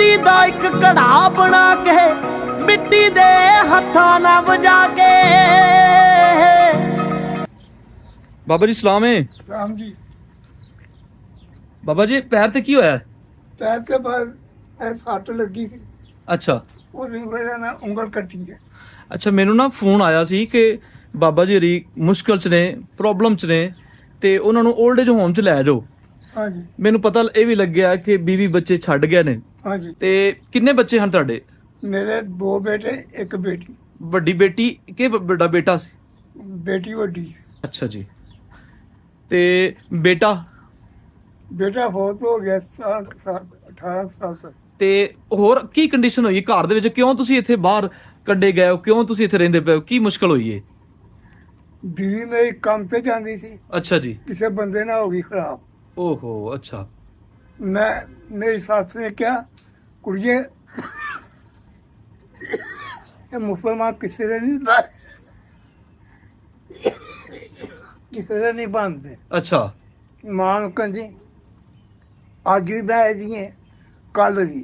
ਮਿੱਟੀ ਦਾ ਇੱਕ ਘੜਾ ਬਣਾ ਕੇ ਮਿੱਟੀ ਦੇ ਹੱਥਾਂ ਨਾਲ ਵਜਾ ਕੇ। ਬਾਬਾ ਜੀ ਸਲਾਮ ਹੈ। राम जी ਬਾਬਾ ਜੀ ਪੈਰ ਤੇ ਕੀ ਹੋਇਆ? पैर के बाद सट लगी थी ਅੱਛਾ उसकी वजह ना उंगल कटी है। ਅੱਛਾ ਮੈਨੂੰ ਨਾ ਫੋਨ ਆਇਆ ਸੀ ਕਿ ਬਾਬਾ ਜੀ ਰੀ ਮੁਸ਼ਕਲ 'ਚ ਨੇ, ਪ੍ਰੋਬਲਮ 'ਚ ਨੇ ਤੇ ਉਹਨਾਂ ਨੂੰ 올ਡ ਏਜ ਹੋਮ 'ਚ ਲੈ ਜਾਓ। हाँ जी ਮੈਨੂੰ ਪਤਾ ਇਹ ਵੀ ਲੱਗਿਆ ਕਿ ਬੀਵੀ ਬੱਚੇ ਛੱਡ ਗਏ ਨੇ। हाँ जी ਤੇ ਕਿੰਨੇ ਬੱਚੇ ਹਨ ਤੁਹਾਡੇ? मेरे दो बेटे एक बेटी। ਵੱਡੀ ਬੇਟੀ ਕਿ ਵੱਡਾ ਬੇਟਾ ਸੀ? बेटी वड्डी सी। ਅੱਛਾ ਜੀ। ਤੇ ਬੇਟਾ? बेटा बहुत हो गया 18 साल तक। ਤੇ ਹੋਰ ਕੀ ਕੰਡੀਸ਼ਨ ਹੋਈ ਘਰ ਦੇ ਵਿੱਚ? ਕਿਉਂ ਤੁਸੀਂ ਇੱਥੇ ਬਾਹਰ ਕੱਢੇ ਗਏ ਹੋ? ਕਿਉਂ ਤੁਸੀਂ ਇੱਥੇ ਰਹਿੰਦੇ ਪਏ ਹੋ? ਕੀ ਮੁਸ਼ਕਲ ਹੋਈ ਹੈ? बीवी मेरी काम पे जाती थी, ਅੱਛਾ जी। किसी बंदे ना होगी खराब। ओहो अच्छा। मैं मेरी सास ने क्या कुड़िए ये मुसलमान किसी से नहीं किसी से नहीं बांधते। अच्छा मान कंजी आज भी बह दिए कल भी।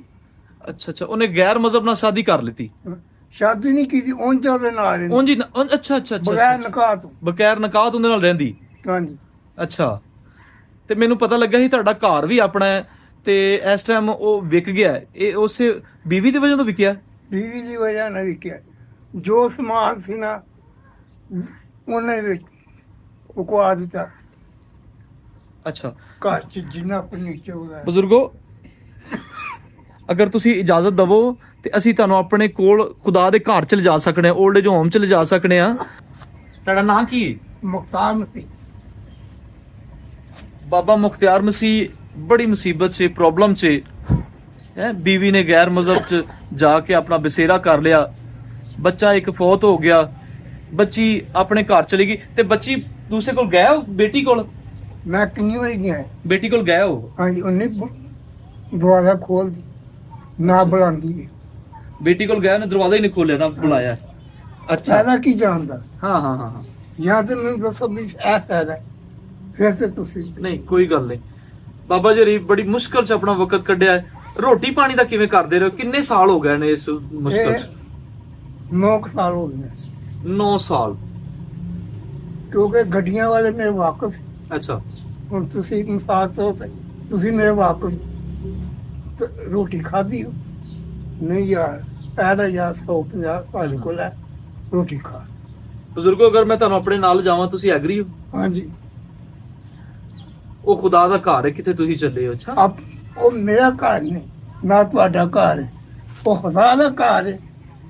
अच्छा अच्छा ਉਹਨੇ ਗੈਰ ਮਜ਼ਹਬ ਨਾਲ ਸ਼ਾਦੀ ਕਰ ਲਈ? शादी नहीं की थी उन चौदह नाल रहंदी। ਉਂਝ ਹੀ ਅੱਛਾ ਅੱਛਾ ਅੱਛਾ बगैर ਅੱਛਾ। निकाह तो। ਬਗੈਰ ਨਕਾਹ ਤੋਂ ਉਹਦੇ ਨਾਲ ਰਹਿੰਦੀ? हाँ जी ਅੱਛਾ। ਤੇ ਮੈਨੂੰ ਪਤਾ ਲੱਗਾ ਸੀ ਤੁਹਾਡਾ ਘਰ ਵੀ ਆਪਣਾ ਹੈ ਤੇ ਇਸ ਟਾਈਮ ਉਹ ਵਿਕ ਗਿਆ ਹੈ। ਇਹ ਉਸੇ ਬੀਵੀ ਦੀ ਵਜ੍ਹਾ ਤੋਂ ਵਿਕਿਆ? बीवी की वजह ना भी क्या जो समान सी ना उन्हें भी उकवा दिता ਅੱਛਾ घर च जिन्ना फर्नीचर वगैरह। ਬਜ਼ੁਰਗੋ ਅਗਰ ਤੁਸੀਂ ਇਜਾਜ਼ਤ ਦਵੋ ਤੇ ਅਸੀਂ ਤੁਹਾਨੂੰ ਆਪਣੇ ਕੋਲ ਖੁਦਾ ਦੇ ਘਰ ਚ ਲਿਜਾ ਸਕਣੇ ਆ, 올ਡ ਏਜ ਹੋਮ ਚ ਲਿਜਾ ਸਕਣੇ ਆ। ਤੁਹਾਡਾ ਨਾਂ ਕੀ ਹੈ? मुख्तार मसीह। ਬਾਬਾ ਮੁਖਤਿਆਰ ਮਸੀਹ ਬੜੀ ਮੁਸੀਬਤ 'ਚ ਪ੍ਰੋਬਲਮ 'ਚ ਹੈ। ਬੀਵੀ ਨੇ ਗੈਰ ਮਜ਼ਹਬ 'ਚ ਜਾ ਕੇ ਆਪਣਾ ਬਸੇਰਾ ਕਰ ਲਿਆ, ਬੱਚਾ ਇੱਕ ਫੌਤ ਹੋ ਗਿਆ, ਬੱਚੀ ਆਪਣੇ ਘਰ ਚਲੀ ਗਈ ਤੇ ਬੱਚੀ ਦੂਸਰੇ ਕੋਲ ਗਿਆ ਉਹ ਬੇਟੀ ਕੋਲ? मैं कितनी बड़ी गया है। ਬੇਟੀ ਕੋਲ ਗਿਆ ਉਹ? हाँ जी उन्हें दरवाजा खोल दी ना बुलांदी है। ਬੇਟੀ ਕੋਲ ਗਿਆ ਨੇ ਦਰਵਾਜ਼ਾ ਹੀ ਨਹੀਂ ਖੋਲਿਆ ਨਾ ਬੁਲਾਇਆ। ਅੱਛਾ फायदा की जानता ਹਾਂ ਹਾਂ ਹਾਂ ਹਾਂ। या तो मैं दसो भी ऐ फायदा फिर से तुसी ਨਹੀਂ ਕੋਈ ਗੱਲ ਨਹੀਂ। ਬਾਬਾ ਜੀ ਰੀ ਬੜੀ ਮੁਸ਼ਕਲ 'ਚ ਆਪਣਾ ਵਕਤ ਕੱਢਿਆ ਹੈ। ਰੋਟੀ ਪਾਣੀ ਦਾ ਕਿਵੇਂ ਕਰਦੇ ਰਹੇ ਹੋ? ਕਿੰਨੇ ਸਾਲ ਹੋ ਗਏ ਨੇ ਇਸ ਮੁਸ਼ਕਲ 'ਚ? 9 साल हो गए 9 ਸਾਲ। क्योंकि गड्डियां वाले मेरे वाकफ ਅੱਛਾ हूँ तुसी इंसाफ तो तुसी मेरे वाकफ तो रोटी खाधी हो नहीं यार पैदा यार 150 साल को है रोटी खा। ਬਜ਼ੁਰਗੋ ਅਗਰ ਮੈਂ ਤੁਹਾਨੂੰ ਆਪਣੇ ਨਾਲ ਜਾਵਾਂ ਤੁਸੀਂ ਐਗਰੀ ਹੋ? हाँ जी ਉਹ ਖੁਦਾ ਦਾ ਘਰ ਹੈ ਕਿਤੇ ਤੁਸੀਂ ਚੱਲੇ ਹੋ? ਅੱਛਾ अब वो मेरा घर नहीं ना ਤੁਹਾਡਾ घर है वो खुदा ਦਾ घर है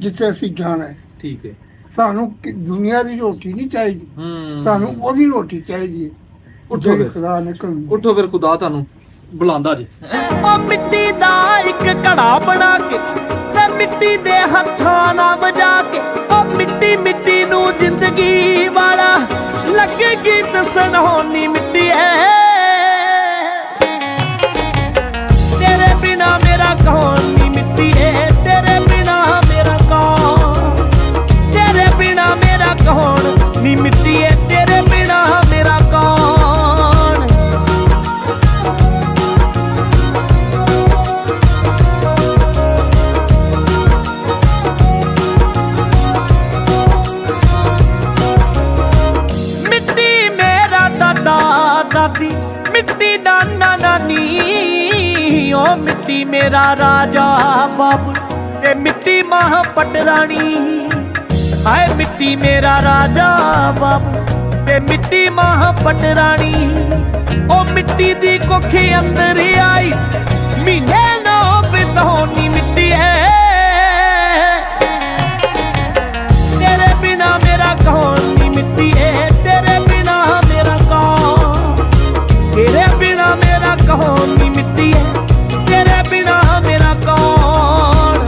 जिथे ਅਸੀਂ जाना है। ਠੀਕ ਹੈ। ਸਾਨੂੰ ਦੁਨੀਆ ਦੀ ਰੋਟੀ ਨਹੀਂ ਚਾਹੀਦੀ, ਸਾਨੂੰ ਉਹਦੀ ਰੋਟੀ ਚਾਹੀਦੀ ਹੈ ਉੱਠੋ ਜਿਹੜੀ ਫਿਰ। ਖੁਦਾ ਨੇ ਕਰਨੀ। ਉੱਠੋ ਫਿਰ ਖੁਦਾ ਤੁਹਾਨੂੰ ਬੁਲਾਉਂਦਾ ਜੇ। ਉਹ ਮਿੱਟੀ ਦਾ ਇੱਕ ਘੜਾ ਬਣਾ ਕੇ ਤੇ ਮਿੱਟੀ ਦੇ ਹੱਥਾਂ ਨਾਲ ਵਜਾ ਕੇ। ਉਹ ਮਿੱਟੀ ਮਿੱਟੀ ਨੂੰ ਜ਼ਿੰਦਗੀ ਵਾਲਾ ਲੱਗੇਗੀ ਦੱਸਣ ਹੋਣੀ ਮਿੱਟੀ ਐ। ਤੇਰੇ ਬਿਨਾ ਮੇਰਾ ਕੌਣ ਨੀ ਮਿੱਟੀ ਐ, ਤੇਰੇ ਬਿਨਾ ਮੇਰਾ ਕੌਣ, ਤੇਰੇ ਬਿਨਾ ਮੇਰਾ ਕੌਣ ਨੀ ਮਿੱਟੀ ਐ, ਤੇਰੇ ਬਿਨਾ ਮੇਰਾ ਕੌਣ। ਮਿੱਟੀ ਮੇਰਾ ਦਾਦਾ ਦਾਦੀ, ਮਿੱਟੀ ਨਾਨਾ ਨਾਨੀ, ਓ ਮਿੱਟੀ ਮੇਰਾ ਰਾਜਾ ਬਾਬੂ ਤੇ ਮਿੱਟੀ ਮਾਂ ਪਟਰਾਣੀ। ਹਾਏ ਮਿੱਟੀ ਮੇਰਾ ਰਾਜਾ ਬਾਬੂ ਤੇ ਮਿੱਟੀ ਮਾਂ ਪਟਰਾਣੀ। ਓ ਮਿੱਟੀ ਦੀ ਕੁੱਖ ਅੰਦਰ ਆਈ ਮਹੀਨੇ ਨੋ ਬਿਤਾਉਣੀ ਮਿੱਟੀ ਹੈ। ਤੇਰੇ ਬਿਨਾ ਮੇਰਾ ਕੌਣ ਨੀ ਮਿੱਟੀ ਹੈ, ਤੇਰੇ ਬਿਨਾ ਮੇਰਾ ਕੌਣ, ਤੇਰੇ ਬਿਨਾ ਮੇਰਾ ਕੌਣ ਨੀ ਮਿੱਟੀ ਹੈ, ਤੇਰੇ ਬਿਨਾ ਮੇਰਾ ਕੌਣ।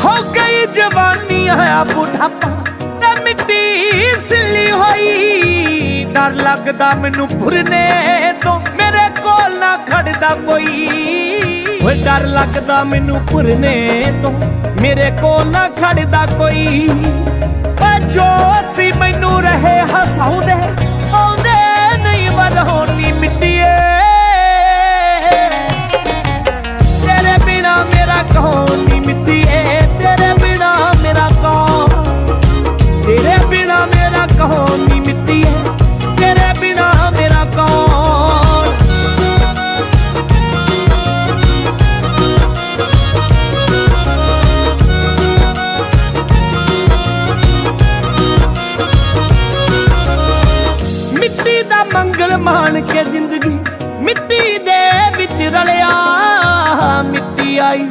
ਹੋ ਗਈ ਜਵਾਨੀ ਹੈ ਬੁਢਾਪਾ ਤੇ ਮਿੱਟੀ ਸਿੱਲੀ ਹੋਈ। ਡਰ ਲੱਗਦਾ ਮੈਨੂੰ ਭੁਰਨੇ ਤੋਂ ਮੇਰੇ ਕੋਲ ਨਾ ਖੜਦਾ ਕੋਈ। ਓਏ ਡਰ ਲੱਗਦਾ ਮੈਨੂੰ ਭੁਰਨੇ ਤੋਂ, ਮੇਰੇ ਕੋਲ ਨਾ ਖੜਦਾ ਕੋਈ। ਓ ਜੋ ਸੀ ਮੈਨੂੰ ਰਹੇ ਹਸਾਉਂਦੇ, ਆਉਂਦੇ ਨਹੀਂ ਵਧਾਉਣੀ ਮਿੱਟੀਏ। ਤੇਰੇ ਬਿਨਾ ਮੇਰਾ ਕੌਣ ਨੀ ਮਿੱਟੀਏ, ਤੇਰੇ ਬਿਨਾ ਮੇਰਾ ਕੌਣ, ਤੇਰੇ ਬਿਨਾ ਮੇਰਾ ਕੌਣ ਨੀ ਮਿੱਟੀਏ, ਤੇਰੇ ਬਿਨਾ ਮੇਰਾ ਕੌਣ। ਮਿੱਟੀ ਦਾ ਮੰਗਲ ਮਾਣ ਕੇ ਜ਼ਿੰਦਗੀ ਮਿੱਟੀ ਦੇ ਵਿੱਚ ਰਲਿਆ, ਮਿੱਟੀ ਆਈ